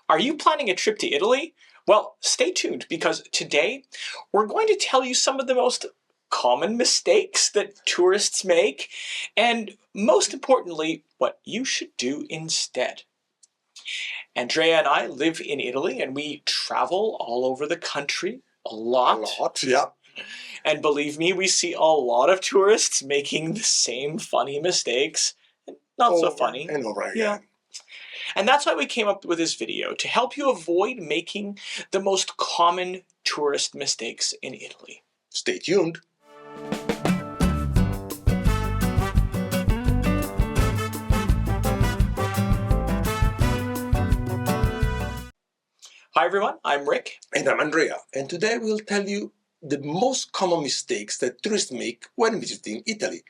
Are you planning a trip to Italy? Well, stay tuned because today we're going to tell you some of the most common mistakes that tourists make and most importantly, what you should do instead. Andrea and I live in Italy and we travel all over the country a lot. A lot, yeah. And believe me, we see a lot of tourists making the same funny mistakes. Not so funny. And over again. Yeah. And that's why we came up with this video, to help you avoid making the most common tourist mistakes in Italy. Stay tuned. Hi everyone, I'm Rick. And I'm Andrea. And today we'll tell you the most common mistakes that tourists make when visiting Italy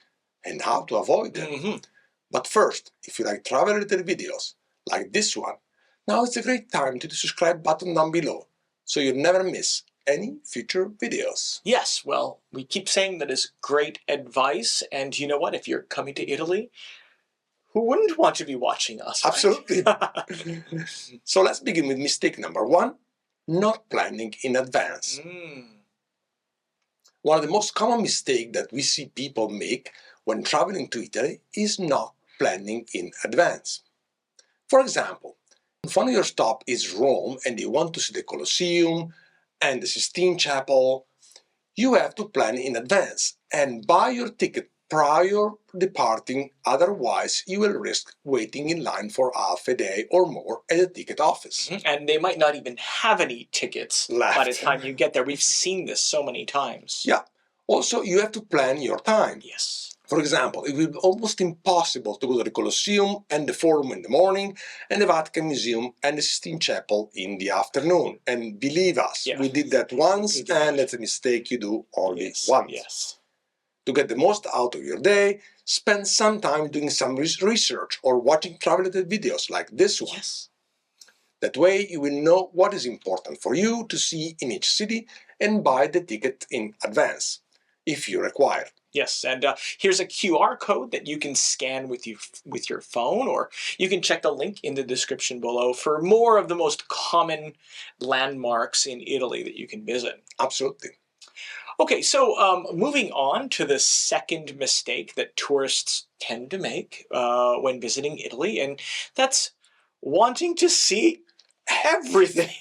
and how to avoid them. But first, if you like travel-related videos, like this one, now is a great time to the subscribe button down below, so you never miss any future videos. Yes, well, we keep saying that is great advice, and you know what, if you're coming to Italy, who wouldn't want to be watching us, right? Absolutely. So let's begin with mistake number 1, not planning in advance. One of the most common mistakes that we see people make when traveling to Italy is not planning in advance. For example, if one of your stop is Rome and you want to see the Colosseum and the Sistine Chapel, you have to plan in advance and buy your ticket prior departing, otherwise you will risk waiting in line for half a day or more at the ticket office. And they might not even have any tickets left by the time you get there. We've seen this so many times. Yeah. Also, you have to plan your time. Yes. For example, it will be almost impossible to go to the Colosseum and the Forum in the morning and the Vatican Museum and the Sistine Chapel in the afternoon. And believe us, we did that once, and that's a mistake you do only once. Yes. To get the most out of your day, spend some time doing some research or watching travel-related videos like this one. Yes. That way you will know what is important for you to see in each city and buy the ticket in advance, if you require. Yes, and here's a QR code that you can scan with your phone, or you can check the link in the description below for more of the most common landmarks in Italy that you can visit. Absolutely. Okay, so moving on to the second mistake that tourists tend to make when visiting Italy, and that's wanting to see everything.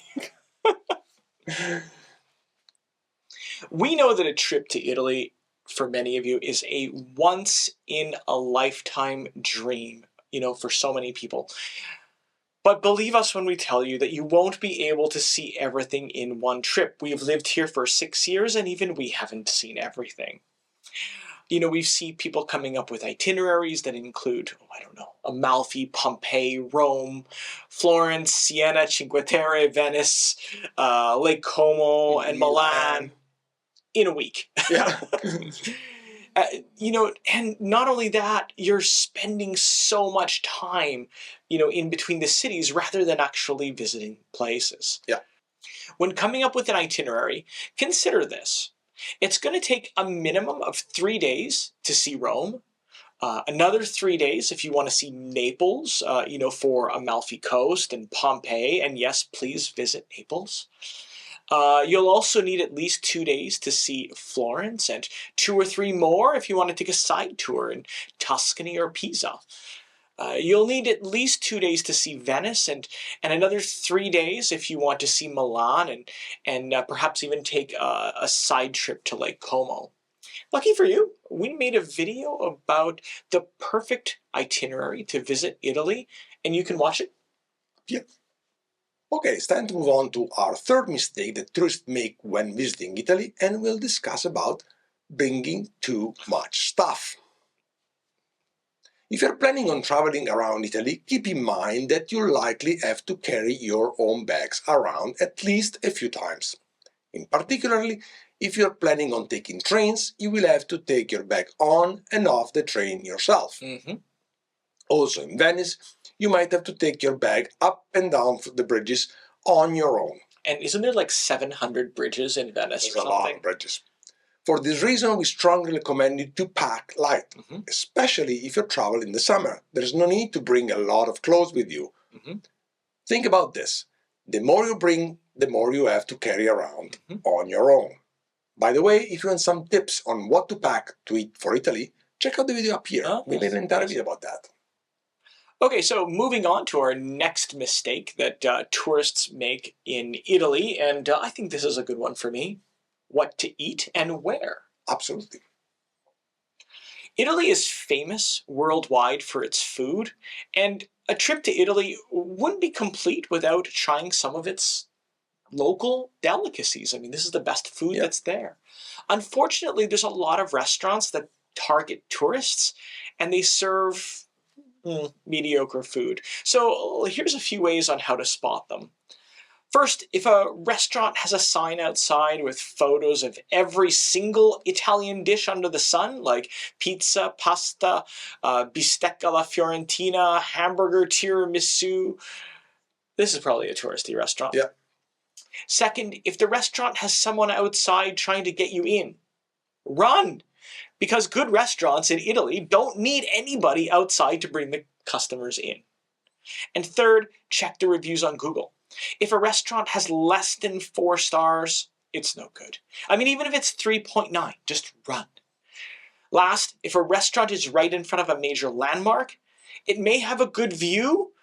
We know that a trip to Italy, for many of you, is a once-in-a-lifetime dream, for so many people. But believe us when we tell you that you won't be able to see everything in one trip. We've lived here for 6 years, and even we haven't seen everything. We see people coming up with itineraries that include, Amalfi, Pompeii, Rome, Florence, Siena, Cinque Terre, Venice, Lake Como, and Milan. In a week. Yeah. And not only that, you're spending so much time, in between the cities rather than actually visiting places. Yeah. When coming up with an itinerary, consider this. It's going to take a minimum of 3 days to see Rome, another 3 days if you want to see Naples, for Amalfi Coast and Pompeii, and yes, please visit Naples. You'll also need at least 2 days to see Florence, and 2 or 3 more if you want to take a side tour in Tuscany or Pisa. You'll need at least 2 days to see Venice, and another 3 days if you want to see Milan, and perhaps even take a side trip to Lake Como. Lucky for you, we made a video about the perfect itinerary to visit Italy, and you can watch it. Yeah. Okay, it's time to move on to our third mistake that tourists make when visiting Italy, and we'll discuss about bringing too much stuff. If you're planning on traveling around Italy, keep in mind that you'll likely have to carry your own bags around at least a few times. In particular, if you're planning on taking trains, you will have to take your bag on and off the train yourself. Also in Venice, you might have to take your bag up and down the bridges on your own. And isn't there like 700 bridges in Venice or something? There's a lot of bridges. For this reason, we strongly recommend you to pack light, especially if you travel in the summer. There's no need to bring a lot of clothes with you. Think about this. The more you bring, the more you have to carry around on your own. By the way, if you want some tips on what to pack to eat for Italy, check out the video up here. We made an entire video about that. Okay, so moving on to our next mistake that tourists make in Italy, and I think this is a good one for me. What to eat and where. Absolutely. Italy is famous worldwide for its food, and a trip to Italy wouldn't be complete without trying some of its local delicacies. I mean, this is the best food that's there. Unfortunately, there's a lot of restaurants that target tourists, and they serve mediocre food. So here's a few ways on how to spot them. First, if a restaurant has a sign outside with photos of every single Italian dish under the sun, like pizza, pasta, bistecca alla fiorentina, hamburger, tiramisu, this is probably a touristy restaurant. Yeah. Second, if the restaurant has someone outside trying to get you in, run! Because good restaurants in Italy don't need anybody outside to bring the customers in. And third, check the reviews on Google. If a restaurant has less than 4 stars, it's no good. I mean, even if it's 3.9, just run. Last, if a restaurant is right in front of a major landmark, it may have a good view,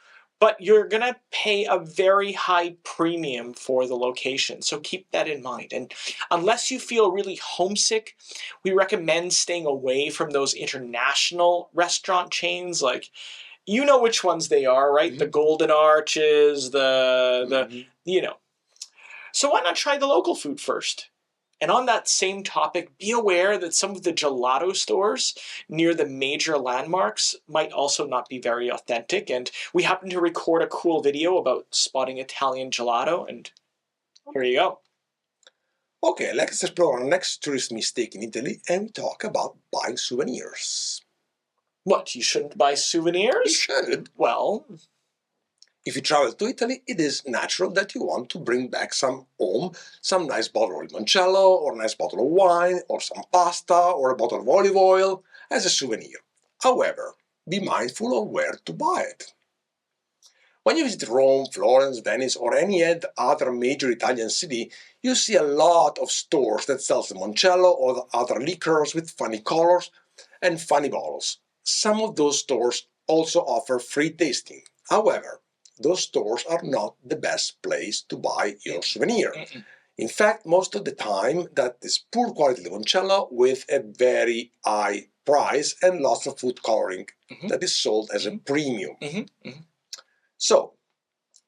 but you're going to pay a very high premium for the location. So keep that in mind. And unless you feel really homesick, we recommend staying away from those international restaurant chains. Like, you know which ones they are, right? The Golden Arches, you know. So why not try the local food first? And on that same topic, be aware that some of the gelato stores near the major landmarks might also not be very authentic. And we happen to record a cool video about spotting Italian gelato, and here you go. Okay, let's explore our next tourist mistake in Italy and talk about buying souvenirs. What, you shouldn't buy souvenirs? You should. Well, if you travel to Italy, it is natural that you want to bring back some home, some nice bottle of limoncello, or a nice bottle of wine, or some pasta, or a bottle of olive oil as a souvenir. However, be mindful of where to buy it. When you visit Rome, Florence, Venice, or any other major Italian city, you see a lot of stores that sell limoncello or other liquors with funny colors and funny bottles. Some of those stores also offer free tasting. However, those stores are not the best place to buy your souvenir. In fact, most of the time, that is poor quality limoncello with a very high price and lots of food coloring that is sold as a premium. So,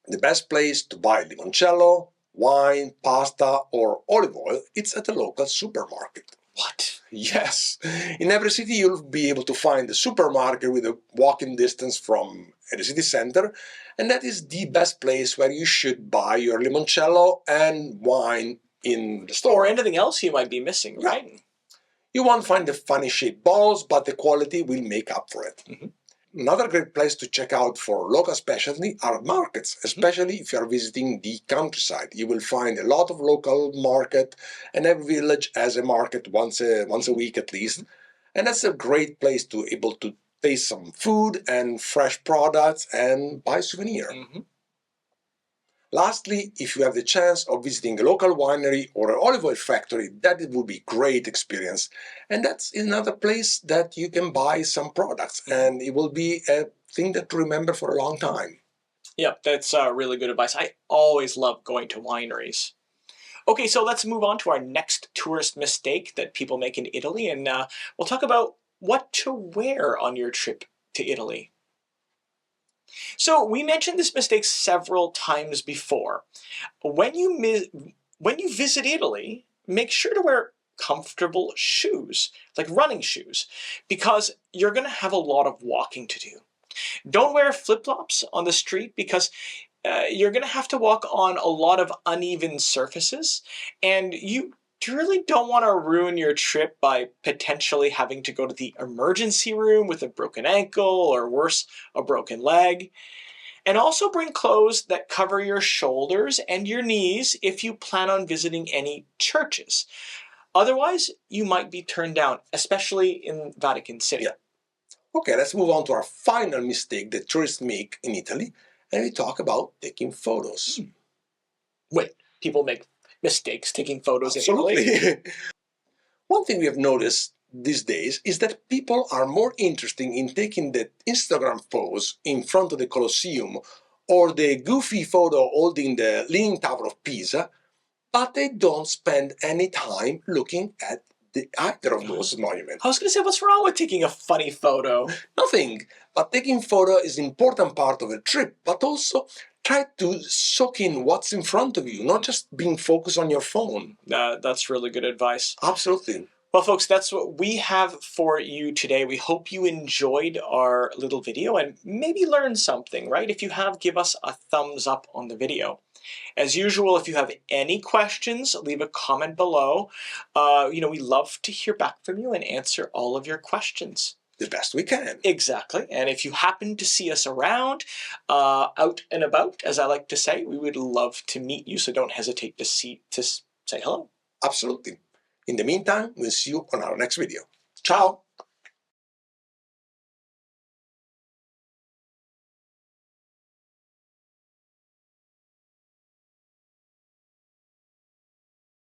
the best place to buy limoncello, wine, pasta, or olive oil, it's at a local supermarket. What? Yes. In every city, you'll be able to find a supermarket with a walking distance from the city center, and that is the best place where you should buy your limoncello and wine in the store. Or anything else you might be missing, right? Yeah. You won't find the funny shaped balls, but the quality will make up for it. Another great place to check out for local specialty are markets, especially if you are visiting the countryside. You will find a lot of local market, and every village has a market once a week at least. And that's a great place to able to taste some food and fresh products and buy souvenir. Lastly, if you have the chance of visiting a local winery or an olive oil factory, that it will be a great experience. And that's another place that you can buy some products, and it will be a thing that to remember for a long time. Yep, that's really good advice. I always love going to wineries. Okay, so let's move on to our next tourist mistake that people make in Italy, and we'll talk about what to wear on your trip to Italy. So we mentioned this mistake several times before. When you visit Italy, make sure to wear comfortable shoes, like running shoes, because you're going to have a lot of walking to do. Don't wear flip-flops on the street because you're going to have to walk on a lot of uneven surfaces, and you really don't want to ruin your trip by potentially having to go to the emergency room with a broken ankle or worse, a broken leg. And also bring clothes that cover your shoulders and your knees if you plan on visiting any churches. Otherwise, you might be turned down, especially in Vatican City. Yeah. Okay, let's move on to our final mistake that tourists make in Italy, and we talk about taking photos. Wait, people make mistakes taking photos in Italy? Absolutely. One thing we have noticed these days is that people are more interested in taking the Instagram pose in front of the Colosseum or the goofy photo holding the Leaning Tower of Pisa, but they don't spend any time looking at either of those monuments. I was going to say, what's wrong with taking a funny photo? Nothing, but taking photo is an important part of a trip, but also try to soak in what's in front of you, not just being focused on your phone. That's really good advice. Absolutely. Well, folks, that's what we have for you today. We hope you enjoyed our little video and maybe learned something, right? If you have, give us a thumbs up on the video. As usual, if you have any questions, leave a comment below. We love to hear back from you and answer all of your questions. The best we can. Exactly. And if you happen to see us around, out and about, as I like to say, we would love to meet you. So don't hesitate to say hello. Absolutely. In the meantime, we'll see you on our next video. Ciao!